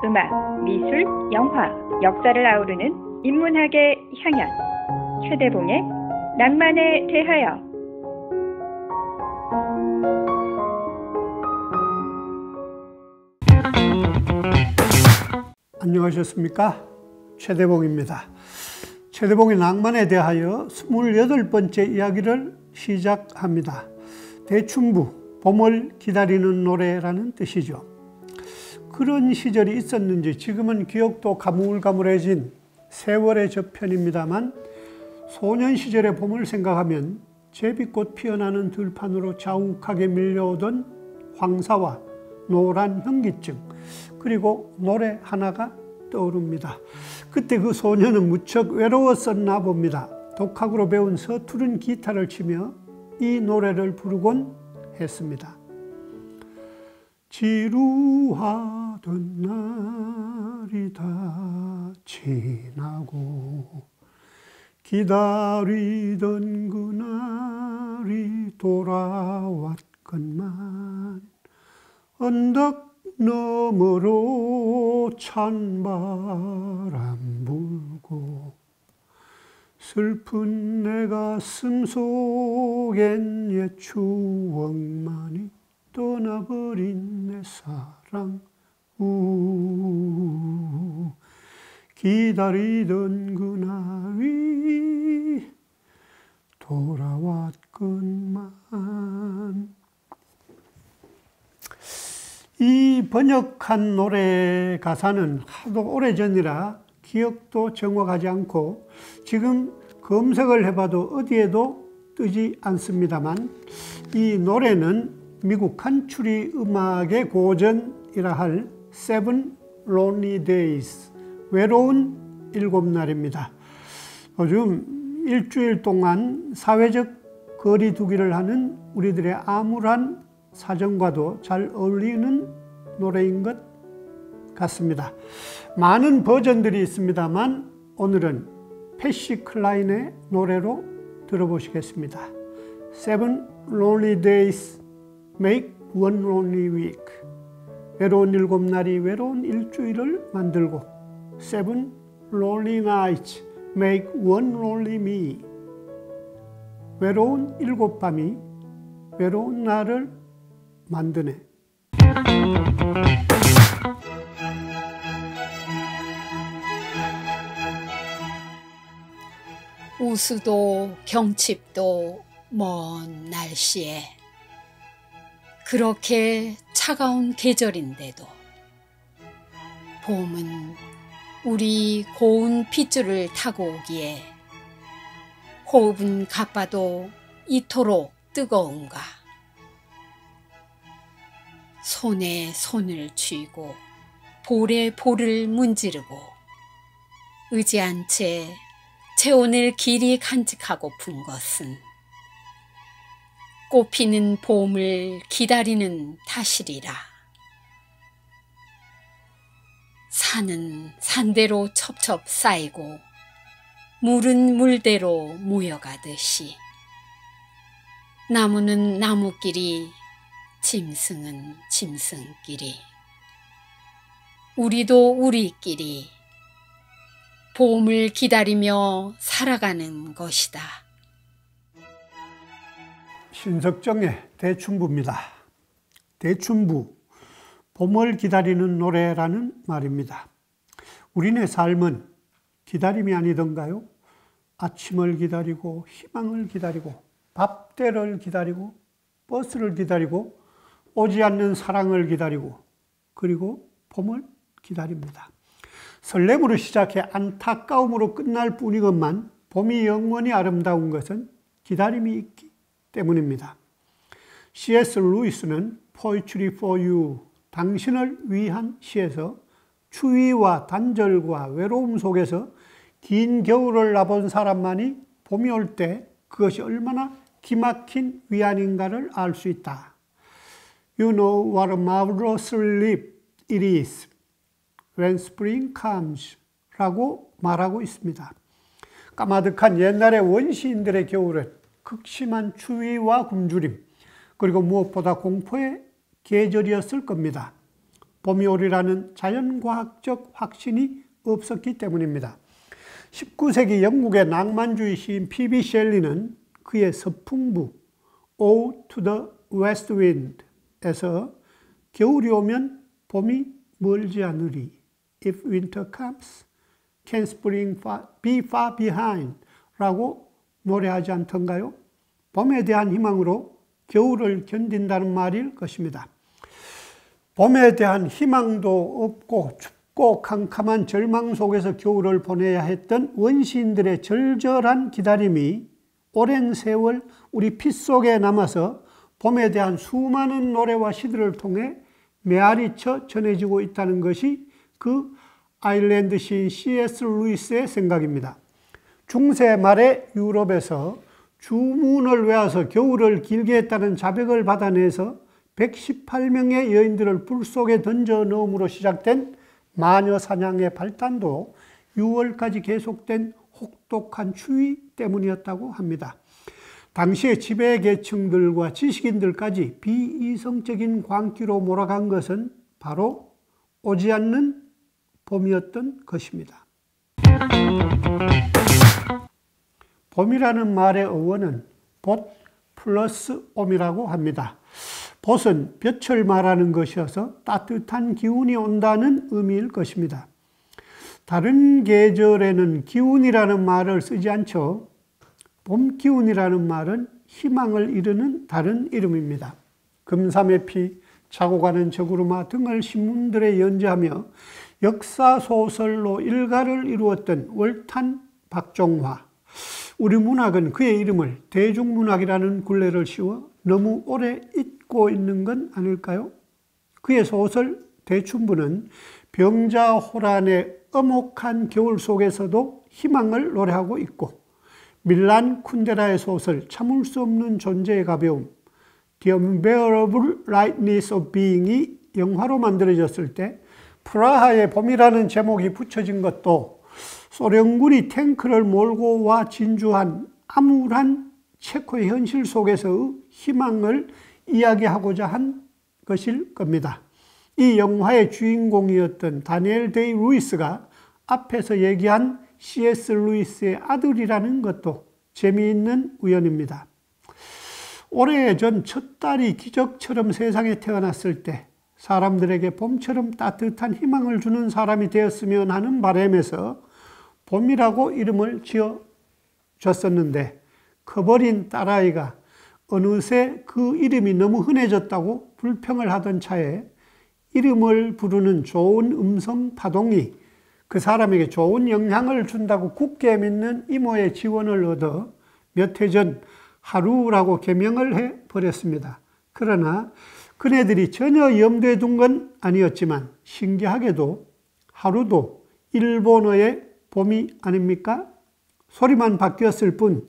음악, 미술, 영화, 역사를 아우르는 인문학의 향연. 최대봉의 낭만에 대하여. 안녕하셨습니까? 최대봉입니다. 최대봉의 낭만에 대하여 28번째 이야기를 시작합니다. 대춘부, 봄을 기다리는 노래라는 뜻이죠. 그런 시절이 있었는지 지금은 기억도 가물가물해진 세월의 저편입니다만, 소년 시절의 봄을 생각하면 제비꽃 피어나는 들판으로 자욱하게 밀려오던 황사와 노란 현기증, 그리고 노래 하나가 떠오릅니다. 그때 그 소년은 무척 외로웠었나 봅니다. 독학으로 배운 서투른 기타를 치며 이 노래를 부르곤 했습니다. 지루하던 날이 다 지나고 기다리던 그날이 돌아왔건만, 언덕 너머로 찬바람 불고 슬픈 내 가슴 속엔 옛 추억만이 떠나버린 내 사랑. 기다리던 그날이 돌아왔건만. 이 번역한 노래 가사는 하도 오래전이라 기억도 정확하지 않고 지금 검색을 해봐도 어디에도 뜨지 않습니다만, 이 노래는 미국 간추리 음악의 고전이라 할 Seven Lonely Days, 외로운 7날입니다. 요즘 일주일 동안 사회적 거리두기를 하는 우리들의 암울한 사정과도 잘 어울리는 노래인 것 같습니다. 많은 버전들이 있습니다만 오늘은 패시 클라인의 노래로 들어보시겠습니다. Seven Lonely Days make one lonely week. 외로운 7날이 외로운 일주일을 만들고, Seven Lonely Nights make one lonely me. 외로운 7밤이 외로운 나를 만드네. 우수도 경칩도 먼 날씨에 그렇게 차가운 계절인데도 봄은 우리 고운 핏줄을 타고 오기에 호흡은 가빠도 이토록 뜨거운가. 손에 손을 쥐고 볼에 볼을 문지르고 의지한 채 체온을 길이 간직하고픈 것은 꽃피는 봄을 기다리는 탓이리라. 산은 산대로 첩첩 쌓이고 물은 물대로 모여가듯이 나무는 나무끼리, 짐승은 짐승끼리, 우리도 우리끼리 봄을 기다리며 살아가는 것이다. 신석정의 대춘부입니다. 대춘부, 봄을 기다리는 노래라는 말입니다. 우리네 삶은 기다림이 아니던가요? 아침을 기다리고, 희망을 기다리고, 밥때를 기다리고, 버스를 기다리고, 오지 않는 사랑을 기다리고, 그리고 봄을 기다립니다. 설렘으로 시작해 안타까움으로 끝날 뿐이건만 봄이 영원히 아름다운 것은 기다림이 있기 때문입니다. C.S. 루이스는 Poetry for You, 당신을 위한 시에서 추위와 단절과 외로움 속에서 긴 겨울을 나본 사람만이 봄이 올 때 그것이 얼마나 기막힌 위안인가를 알 수 있다. You know what a marvelous relief it is when spring comes 라고 말하고 있습니다. 까마득한 옛날의 원시인들의 겨울은 극심한 추위와 굶주림, 그리고 무엇보다 공포의 계절이었을 겁니다. 봄이 오리라는 자연과학적 확신이 없었기 때문입니다. 19세기 영국의 낭만주의 시인 P.B. 셸리는 그의 서풍부 Ode to the West Wind에서 겨울이 오면 봄이 멀지 않으리. If winter comes, can spring be far behind? 라고 노래하지 않던가요? 봄에 대한 희망으로 겨울을 견딘다는 말일 것입니다. 봄에 대한 희망도 없고 춥고 캄캄한 절망 속에서 겨울을 보내야 했던 원시인들의 절절한 기다림이 오랜 세월 우리 피 속에 남아서 봄에 대한 수많은 노래와 시들을 통해 메아리쳐 전해지고 있다는 것이 그 아일랜드 시인 C.S. 루이스의 생각입니다. 중세 말에 유럽에서 주문을 외워서 겨울을 길게 했다는 자백을 받아내서 118명의 여인들을 불 속에 던져 넣음으로 시작된 마녀 사냥의 발단도 6월까지 계속된 혹독한 추위 때문이었다고 합니다. 당시의 지배 계층들과 지식인들까지 비이성적인 광기로 몰아간 것은 바로 오지 않는 봄이었던 것입니다. 봄이라는 말의 어원은 봇 플러스 옴이라고 합니다. 봇은 볕을 말하는 것이어서 따뜻한 기운이 온다는 의미일 것입니다. 다른 계절에는 기운이라는 말을 쓰지 않죠. 봄 기운이라는 말은 희망을 이루는 다른 이름입니다. 금삼회피, 자고 가는 저구르마 등을 신문들에 연재하며 역사소설로 일가를 이루었던 월탄 박종화. 우리 문학은 그의 이름을 대중문학이라는 굴레를 씌워 너무 오래 잊고 있는 건 아닐까요? 그의 소설 대춘부는 병자호란의 엄혹한 겨울 속에서도 희망을 노래하고 있고, 밀란 쿤데라의 소설 참을 수 없는 존재의 가벼움, The Unbearable Lightness of Being이 영화로 만들어졌을 때 프라하의 봄이라는 제목이 붙여진 것도 소련군이 탱크를 몰고 와 진주한 암울한 체코의 현실 속에서의 희망을 이야기하고자 한 것일 겁니다. 이 영화의 주인공이었던 다니엘 데이 루이스가 앞에서 얘기한 C.S. 루이스의 아들이라는 것도 재미있는 우연입니다. 오래전 첫 딸이 기적처럼 세상에 태어났을 때 사람들에게 봄처럼 따뜻한 희망을 주는 사람이 되었으면 하는 바람에서 봄이라고 이름을 지어줬었는데, 커버린 딸아이가 어느새 그 이름이 너무 흔해졌다고 불평을 하던 차에 이름을 부르는 좋은 음성 파동이 그 사람에게 좋은 영향을 준다고 굳게 믿는 이모의 지원을 얻어 몇 해 전 하루라고 개명을 해버렸습니다. 그러나 그네들이 전혀 염두에 둔 건 아니었지만 신기하게도 하루도 일본어의 봄이 아닙니까? 소리만 바뀌었을 뿐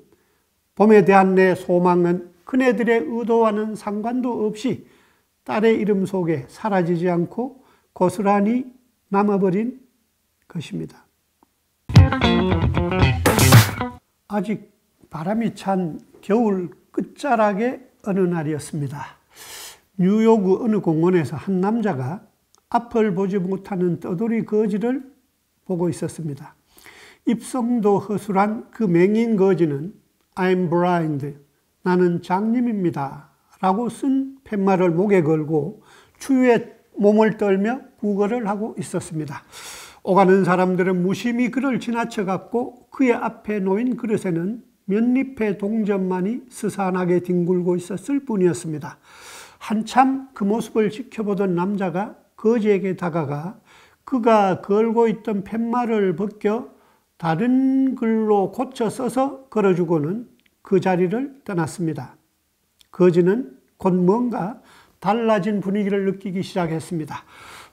봄에 대한 내 소망은 그네들의 의도와는 상관도 없이 딸의 이름 속에 사라지지 않고 고스란히 남아버린 것입니다. 아직 바람이 찬 겨울 끝자락의 어느 날이었습니다. 뉴욕 어느 공원에서 한 남자가 앞을 보지 못하는 떠돌이 거지를 보고 있었습니다. 입성도 허술한 그 맹인 거지는 I'm blind, 나는 장님입니다 라고 쓴 팻말을 목에 걸고 추위에 몸을 떨며 구걸을 하고 있었습니다. 오가는 사람들은 무심히 그를 지나쳐갔고 그의 앞에 놓인 그릇에는 몇 잎의 동전만이 스산하게 뒹굴고 있었을 뿐이었습니다. 한참 그 모습을 지켜보던 남자가 거지에게 다가가 그가 걸고 있던 팻말을 벗겨 다른 글로 고쳐 써서 걸어주고는 그 자리를 떠났습니다. 거지는 곧 뭔가 달라진 분위기를 느끼기 시작했습니다.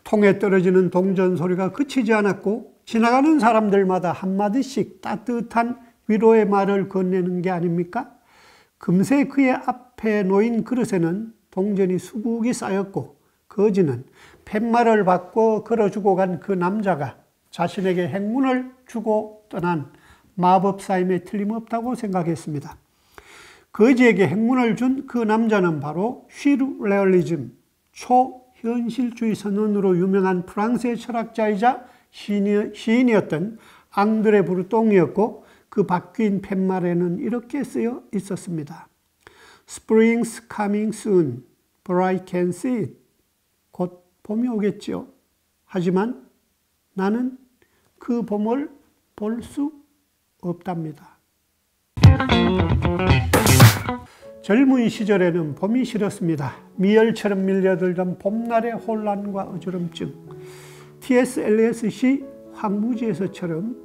통에 떨어지는 동전 소리가 그치지 않았고 지나가는 사람들마다 한마디씩 따뜻한 위로의 말을 건네는 게 아닙니까? 금세 그의 앞에 놓인 그릇에는 동전이 수북이 쌓였고 거지는 팻말을 받고 걸어주고 간 그 남자가 자신에게 행운을 주고 떠난 마법사임에 틀림없다고 생각했습니다. 거지에게 행운을 준 그 남자는 바로 휘르레얼리즘, 현실주의 선언으로 유명한 프랑스의 철학자이자 시인이었던 앙드레 브루똥이었고, 그 바뀐 팻말에는 이렇게 쓰여 있었습니다. Spring's coming soon, but I can see it. 곧 봄이 오겠지요. 하지만 나는 그 봄을 볼 수 없답니다. 젊은 시절에는 봄이 싫었습니다. 미열처럼 밀려들던 봄날의 혼란과 어지럼증. T.S. 엘리엇 시 황무지에서처럼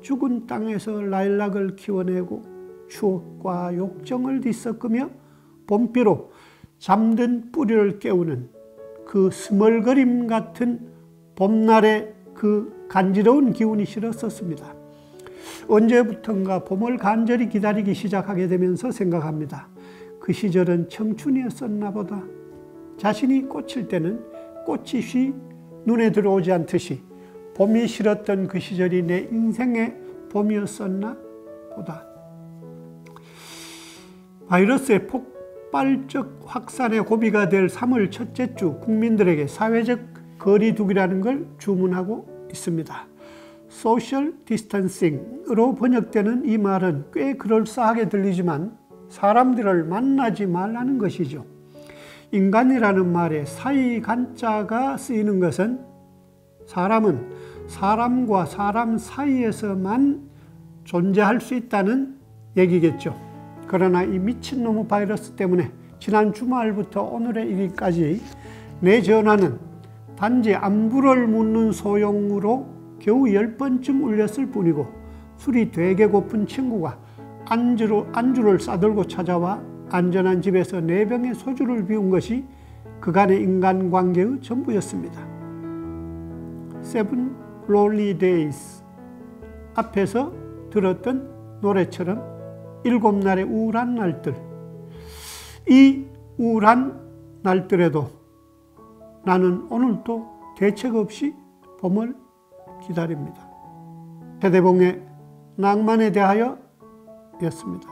죽은 땅에서 라일락을 키워내고 추억과 욕정을 뒤섞으며 봄비로 잠든 뿌리를 깨우는 그 스멀거림 같은 봄날의 그 간지러운 기운이 싫었었습니다. 언제부턴가 봄을 간절히 기다리기 시작하게 되면서 생각합니다. 그 시절은 청춘이었었나 보다. 자신이 꽂힐 때는 꽃이 눈에 들어오지 않듯이 봄이 싫었던 그 시절이 내 인생의 봄이었었나 보다. 바이러스의 폭발적 확산의 고비가 될 3월 첫째 주, 국민들에게 사회적 거리두기라는 걸 주문하고 있습니다. 소셜 디스턴싱으로 번역되는 이 말은 꽤 그럴싸하게 들리지만 사람들을 만나지 말라는 것이죠. 인간이라는 말에 사이 간자가 쓰이는 것은 사람은 사람과 사람 사이에서만 존재할 수 있다는 얘기겠죠. 그러나 이 미친놈의 바이러스 때문에 지난 주말부터 오늘의 일까지 내 전화는 단지 안부를 묻는 소용으로 겨우 10번쯤 울렸을 뿐이고, 술이 되게 고픈 친구가 안주를 싸들고 찾아와 안전한 집에서 4병의 소주를 비운 것이 그간의 인간관계의 전부였습니다. Seven Lonely Days 앞에서 들었던 노래처럼 7날의 우울한 날들, 이 우울한 날들에도 나는 오늘도 대책 없이 봄을 기다립니다. 최대봉의 낭만에 대하여 였습니다.